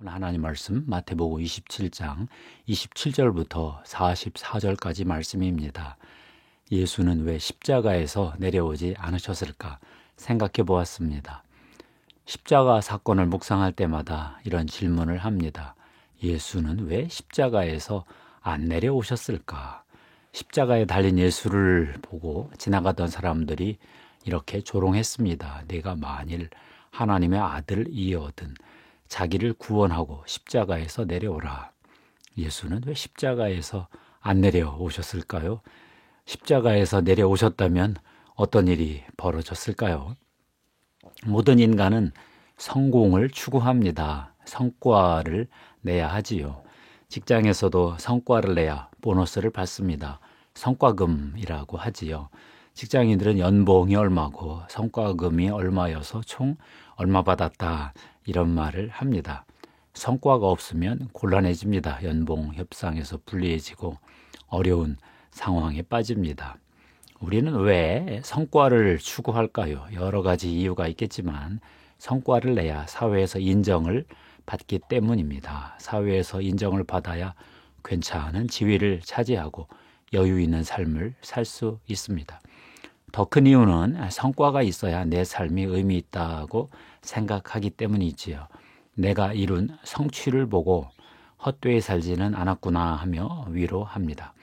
오늘 하나님 말씀 마태복음 27장 27절부터 44절까지 말씀입니다. 예수는 왜 십자가에서 내려오지 않으셨을까 생각해 보았습니다. 십자가 사건을 묵상할 때마다 이런 질문을 합니다. 예수는 왜 십자가에서 안 내려오셨을까? 십자가에 달린 예수를 보고 지나가던 사람들이 이렇게 조롱했습니다. 내가 만일 하나님의 아들이거든 자기를 구원하고 십자가에서 내려오라. 예수는 왜 십자가에서 안 내려오셨을까요? 십자가에서 내려오셨다면 어떤 일이 벌어졌을까요? 모든 인간은 성공을 추구합니다. 성과를 내야 하지요. 직장에서도 성과를 내야 보너스를 받습니다. 성과금이라고 하지요. 직장인들은 연봉이 얼마고 성과금이 얼마여서 총 얼마 받았다 이런 말을 합니다. 성과가 없으면 곤란해집니다. 연봉 협상에서 불리해지고 어려운 상황에 빠집니다. 우리는 왜 성과를 추구할까요? 여러 가지 이유가 있겠지만 성과를 내야 사회에서 인정을 받기 때문입니다. 사회에서 인정을 받아야 괜찮은 지위를 차지하고 여유 있는 삶을 살 수 있습니다. 더 큰 이유는 성과가 있어야 내 삶이 의미 있다고 생각하기 때문이지요. 내가 이룬 성취를 보고 헛되이 살지는 않았구나 하며 위로합니다.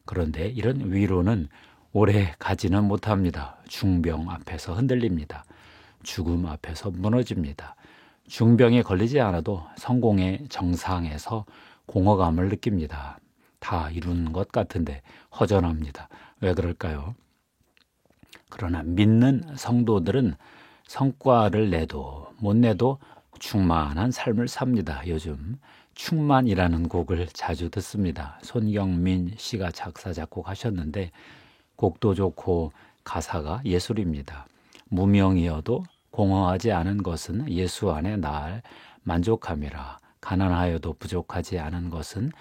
그런데 이런 위로는 오래 가지는 못합니다. 중병 앞에서 흔들립니다. 죽음 앞에서 무너집니다. 중병에 걸리지 않아도 성공의 정상에서 공허감을 느낍니다. 다 이룬 것 같은데 허전합니다. 왜 그럴까요? 그러나 믿는 성도들은 성과를 내도 못 내도 충만한 삶을 삽니다. 요즘 충만이라는 곡을 자주 듣습니다. 손경민 씨가 작사 작곡하셨는데 곡도 좋고 가사가 예술입니다. 무명이어도 공허하지 않은 것은 예수 안에 날 만족함이라. 가난하여도 부족하지 않은 것은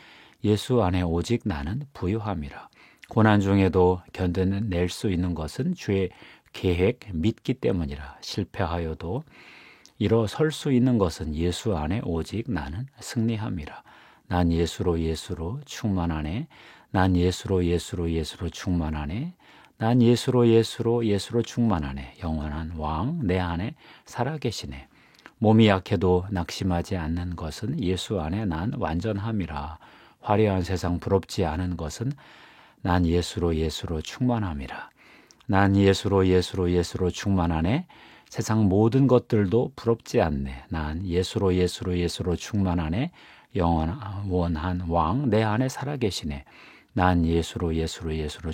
예수 안에 오직 나는 부유함이라. 고난 중에도 견뎌낼 수 있는 것은 주의 계획 믿기 때문이라. 실패하여도 일어설 수 있는 것은 예수 안에 오직 나는 승리함이라. 난 예수로 충만하네. 난 예수로 충만하네. 난 예수로 충만하네. 영원한 왕 내 안에 살아계시네. 몸이 약해도 낙심하지 않는 것은 예수 안에 난 완전함이라. 화려한 세상 부럽지 않은 것은 난 예수로 충만함이라. 난 예수로 충만하네. 세상 모든 것들도 부럽지 않네. 난 예수로 충만하네. 영원한 왕 내 안에 살아계시네. 난 예수로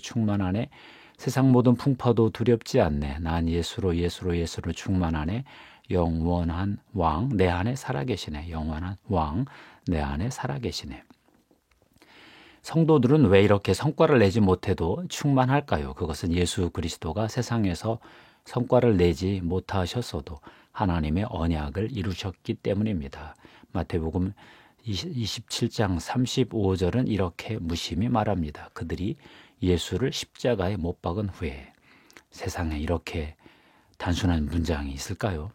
충만하네. 세상 모든 풍파도 두렵지 않네. 난 예수로 충만하네. 영원한 왕 내 안에 살아계시네. 영원한 왕 내 안에 살아계시네. 성도들은 왜 이렇게 성과를 내지 못해도 충만할까요? 그것은 예수 그리스도가 세상에서 성과를 내지 못하셨어도 하나님의 언약을 이루셨기 때문입니다. 마태복음 27장 35절은 이렇게 무심히 말합니다. 그들이 예수를 십자가에 못 박은 후에. 세상에 이렇게 단순한 문장이 있을까요?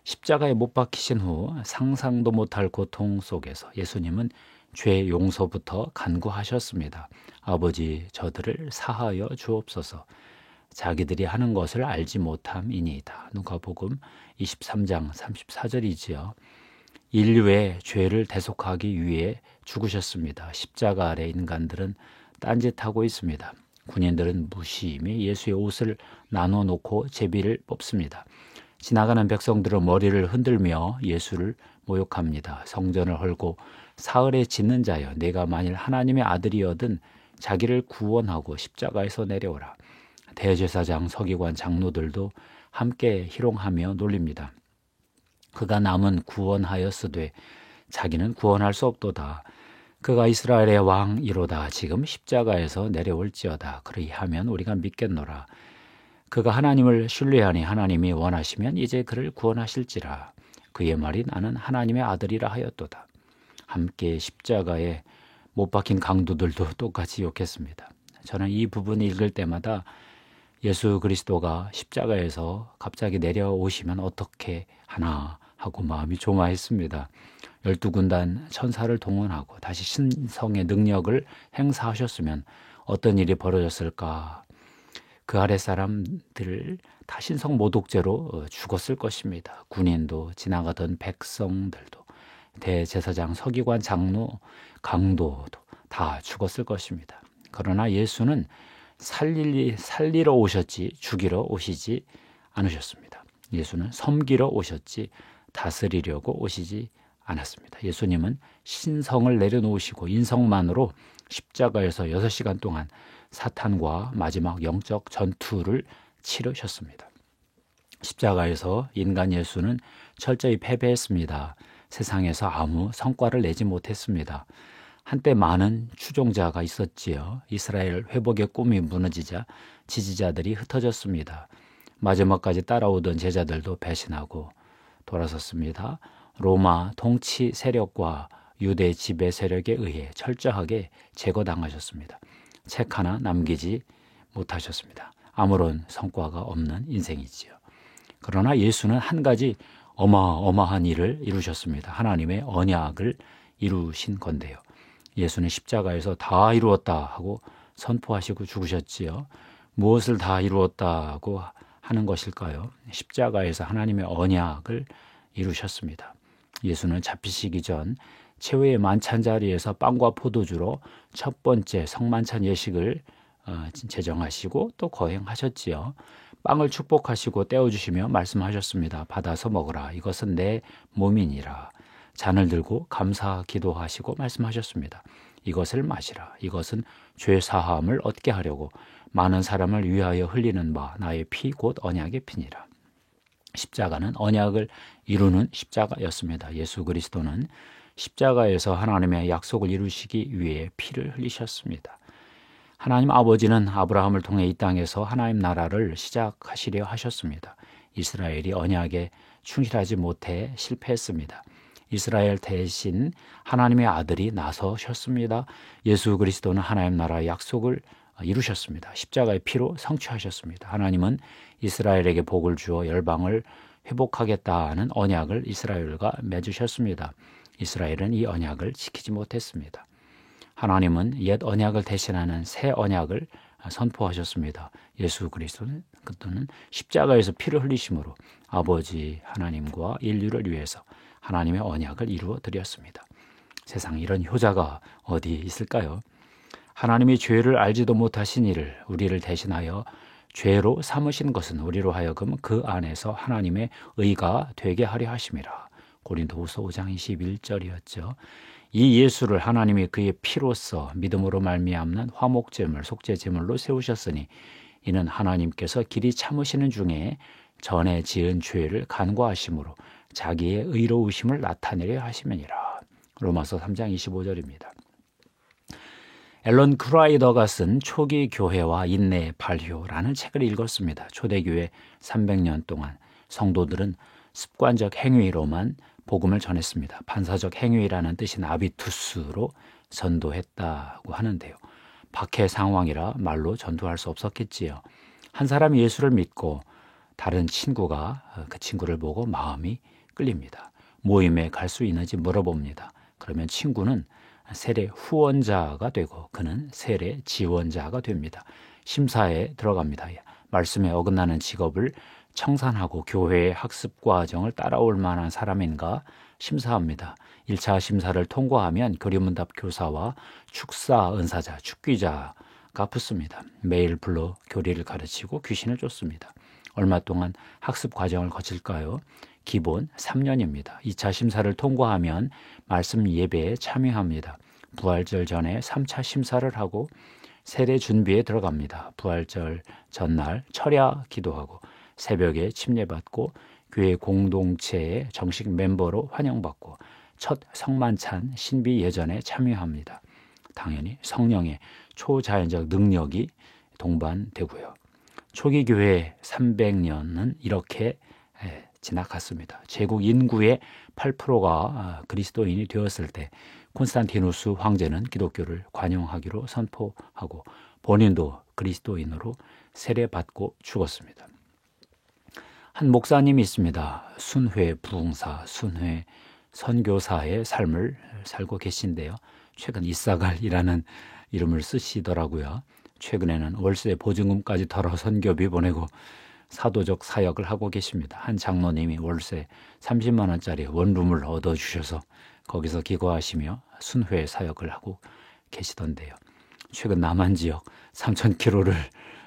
십자가에 못 박히신 후 상상도 못할 고통 속에서 예수님은 죄 용서부터 간구하셨습니다. 아버지 저들을 사하여 주옵소서. 자기들이 하는 것을 알지 못함이니이다. 누가복음 23장 34절이지요. 인류의 죄를 대속하기 위해 죽으셨습니다. 십자가 아래 인간들은 딴짓하고 있습니다. 군인들은 무심히 예수의 옷을 나눠 놓고 제비를 뽑습니다. 지나가는 백성들은 머리를 흔들며 예수를 모욕합니다. 성전을 헐고 사흘에 짓는 자여 내가 만일 하나님의 아들이어든 자기를 구원하고 십자가에서 내려오라. 대제사장 서기관 장로들도 함께 희롱하며 놀립니다. 그가 남은 구원하였으되 자기는 구원할 수 없도다. 그가 이스라엘의 왕이로다. 지금 십자가에서 내려올지어다. 그리하면 우리가 믿겠노라. 그가 하나님을 신뢰하니 하나님이 원하시면 이제 그를 구원하실지라. 그의 말이 나는 하나님의 아들이라 하였도다. 함께 십자가에 못 박힌 강도들도 똑같이 욕했습니다. 저는 이 부분 읽을 때마다 예수 그리스도가 십자가에서 갑자기 내려오시면 어떻게 하나 하고 마음이 조마했습니다. 12군단 천사를 동원하고 다시 신성의 능력을 행사하셨으면 어떤 일이 벌어졌을까? 그 아래 사람들 다 신성 모독죄로 죽었을 것입니다. 군인도 지나가던 백성들도 대제사장 서기관 장로 강도도 다 죽었을 것입니다. 그러나 예수는 살리러 오셨지 죽이러 오시지 않으셨습니다. 예수는 섬기러 오셨지 다스리려고 오시지 않았습니다. 예수님은 신성을 내려놓으시고 인성만으로 십자가에서 6시간 동안 사탄과 마지막 영적 전투를 치르셨습니다. 십자가에서 인간 예수는 철저히 패배했습니다. 세상에서 아무 성과를 내지 못했습니다. 한때 많은 추종자가 있었지요. 이스라엘 회복의 꿈이 무너지자 지지자들이 흩어졌습니다. 마지막까지 따라오던 제자들도 배신하고 돌아섰습니다. 로마 통치 세력과 유대 지배 세력에 의해 철저하게 제거당하셨습니다. 책 하나 남기지 못하셨습니다. 아무런 성과가 없는 인생이지요. 그러나 예수는 한 가지 어마어마한 일을 이루셨습니다. 하나님의 언약을 이루신 건데요. 예수는 십자가에서 다 이루었다 하고 선포하시고 죽으셨지요. 무엇을 다 이루었다고 하는 것일까요? 십자가에서 하나님의 언약을 이루셨습니다. 예수는 잡히시기 전 최후의 만찬 자리에서 빵과 포도주로 첫 번째 성만찬 예식을 제정하시고 또 거행하셨지요. 빵을 축복하시고 떼어주시며 말씀하셨습니다. 받아서 먹으라. 이것은 내 몸이니라. 잔을 들고 감사 기도하시고 말씀하셨습니다. 이것을 마시라. 이것은 죄 사함을 얻게 하려고 많은 사람을 위하여 흘리는 바 나의 피 곧 언약의 피니라. 십자가는 언약을 이루는 십자가였습니다. 예수 그리스도는 십자가에서 하나님의 약속을 이루시기 위해 피를 흘리셨습니다. 하나님 아버지는 아브라함을 통해 이 땅에서 하나님 나라를 시작하시려 하셨습니다. 이스라엘이 언약에 충실하지 못해 실패했습니다. 이스라엘 대신 하나님의 아들이 나서셨습니다. 예수 그리스도는 하나님 나라의 약속을 이루셨습니다. 십자가의 피로 성취하셨습니다. 하나님은 이스라엘에게 복을 주어 열방을 회복하겠다는 언약을 이스라엘과 맺으셨습니다. 이스라엘은 이 언약을 지키지 못했습니다. 하나님은 옛 언약을 대신하는 새 언약을 선포하셨습니다. 예수 그리스도는 십자가에서 피를 흘리심으로 아버지 하나님과 인류를 위해서 하나님의 언약을 이루어 드렸습니다. 세상에 이런 효자가 어디 있을까요? 하나님이 죄를 알지도 못하신 이를 우리를 대신하여 죄로 삼으신 것은 우리로 하여금 그 안에서 하나님의 의가 되게 하려 하심이라. 고린도후서 5장 21절이었죠. 이 예수를 하나님이 그의 피로써 믿음으로 말미암는 화목제물, 속죄제물로 세우셨으니 이는 하나님께서 길이 참으시는 중에 전에 지은 죄를 간과하심으로 자기의 의로우심을 나타내려 하심이니라. 로마서 3장 25절입니다. 앨런 크라이더가 쓴 초기 교회와 인내의 발효라는 책을 읽었습니다. 초대교회 300년 동안 성도들은 습관적 행위로만 복음을 전했습니다. 반사적 행위라는 뜻인 아비투스로 전도했다고 하는데요. 박해 상황이라 말로 전도할 수 없었겠지요. 한 사람이 예수를 믿고 다른 친구가 그 친구를 보고 마음이 끌립니다. 모임에 갈 수 있는지 물어봅니다. 그러면 친구는 세례 후원자가 되고 그는 세례 지원자가 됩니다. 심사에 들어갑니다. 말씀에 어긋나는 직업을 청산하고 교회의 학습 과정을 따라올 만한 사람인가 심사합니다. 1차 심사를 통과하면 교리문답 교사와 축사 은사자, 축귀자가 붙습니다. 매일 불러 교리를 가르치고 귀신을 쫓습니다. 얼마 동안 학습 과정을 거칠까요? 기본 3년입니다. 2차 심사를 통과하면 말씀 예배에 참여합니다. 부활절 전에 3차 심사를 하고 세례 준비에 들어갑니다. 부활절 전날 철야 기도하고 새벽에 침례받고 교회 공동체의 정식 멤버로 환영받고 첫 성만찬 신비 예전에 참여합니다. 당연히 성령의 초자연적 능력이 동반되고요. 초기 교회 300년은 이렇게 지나갔습니다. 제국 인구의 8%가 그리스도인이 되었을 때 콘스탄티누스 황제는 기독교를 관용하기로 선포하고 본인도 그리스도인으로 세례받고 죽었습니다. 한 목사님이 있습니다. 순회 부흥사, 순회 선교사의 삶을 살고 계신데요. 최근 이사갈이라는 이름을 쓰시더라고요. 최근에는 월세 보증금까지 덜어 선교비 보내고 사도적 사역을 하고 계십니다. 한 장로님이 월세 30만 원짜리 원룸을 얻어주셔서 거기서 기거하시며 순회 사역을 하고 계시던데요. 최근 남한 지역 3,000km를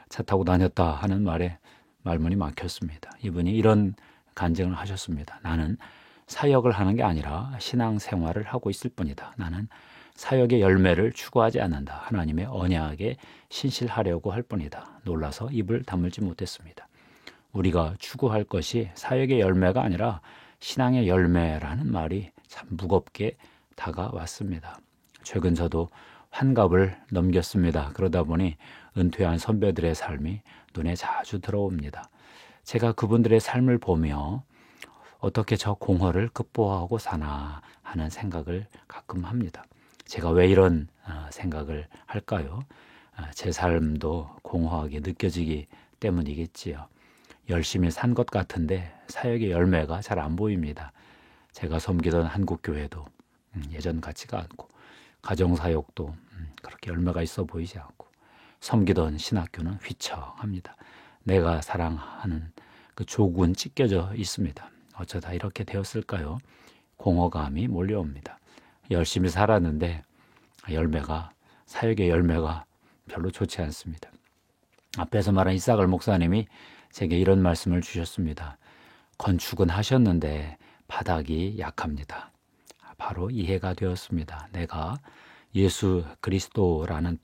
차 타고 다녔다 하는 말에 말문이 막혔습니다. 이분이 이런 간증을 하셨습니다. 나는 사역을 하는 게 아니라 신앙생활을 하고 있을 뿐이다. 나는 사역의 열매를 추구하지 않는다. 하나님의 언약에 신실하려고 할 뿐이다. 놀라서 입을 다물지 못했습니다. 우리가 추구할 것이 사역의 열매가 아니라 신앙의 열매라는 말이 참 무겁게 다가왔습니다. 최근 저도 환갑을 넘겼습니다. 그러다 보니 은퇴한 선배들의 삶이 눈에 자주 들어옵니다. 제가 그분들의 삶을 보며 어떻게 저 공허를 극복하고 사나 하는 생각을 가끔 합니다. 제가 왜 이런 생각을 할까요? 제 삶도 공허하게 느껴지기 때문이겠지요. 열심히 산 것 같은데 사역의 열매가 잘 안 보입니다. 제가 섬기던 한국교회도 예전 같지가 않고 가정사역도 그렇게 열매가 있어 보이지 않고 섬기던 신학교는 휘청합니다. 내가 사랑하는 그 조군 찢겨져 있습니다. 어쩌다 이렇게 되었을까요? 공허감이 몰려옵니다. 열심히 살았는데 사역의 열매가 별로 좋지 않습니다. 앞에서 말한 이사갈 목사님이 제게 이런 말씀을 주셨습니다. 건축은 하셨는데 바닥이 약합니다. 바로 이해가 되었습니다. 내가 예수 그리스도라는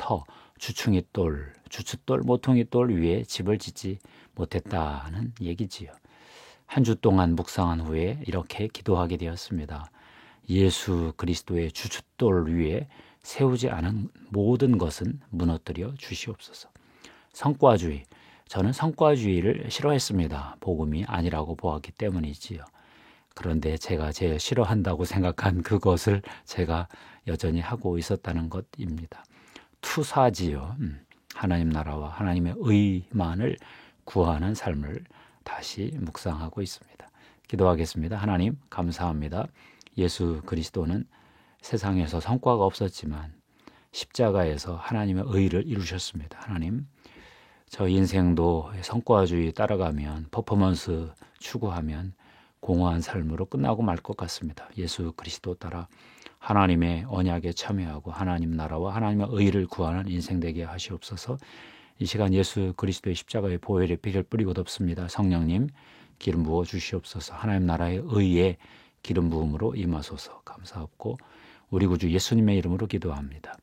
주춧돌, 모퉁이 돌 위에 집을 짓지 못했다는 얘기지요. 한 주 동안 묵상한 후에 이렇게 기도하게 되었습니다. 예수 그리스도의 주춧돌 위에 세우지 않은 모든 것은 무너뜨려 주시옵소서. 성과주의, 저는 성과주의를 싫어했습니다. 복음이 아니라고 보았기 때문이지요. 그런데 제가 제일 싫어한다고 생각한 그것을 제가 여전히 하고 있었다는 것입니다. 투사지요. 하나님 나라와 하나님의 의만을 구하는 삶을 다시 묵상하고 있습니다. 기도하겠습니다. 하나님 감사합니다. 예수 그리스도는 세상에서 성과가 없었지만 십자가에서 하나님의 의를 이루셨습니다. 하나님, 저 인생도 성과주의 따라가면 퍼포먼스 추구하면 공허한 삶으로 끝나고 말 것 같습니다. 예수 그리스도 따라 하나님의 언약에 참여하고 하나님 나라와 하나님의 의를 구하는 인생 되게 하시옵소서. 이 시간 예수 그리스도의 십자가의 보혈의 피를 뿌리고 덮습니다. 성령님 기름 부어 주시옵소서. 하나님 나라의 의에 기름 부음으로 임하소서. 감사하고 우리 구주 예수님의 이름으로 기도합니다.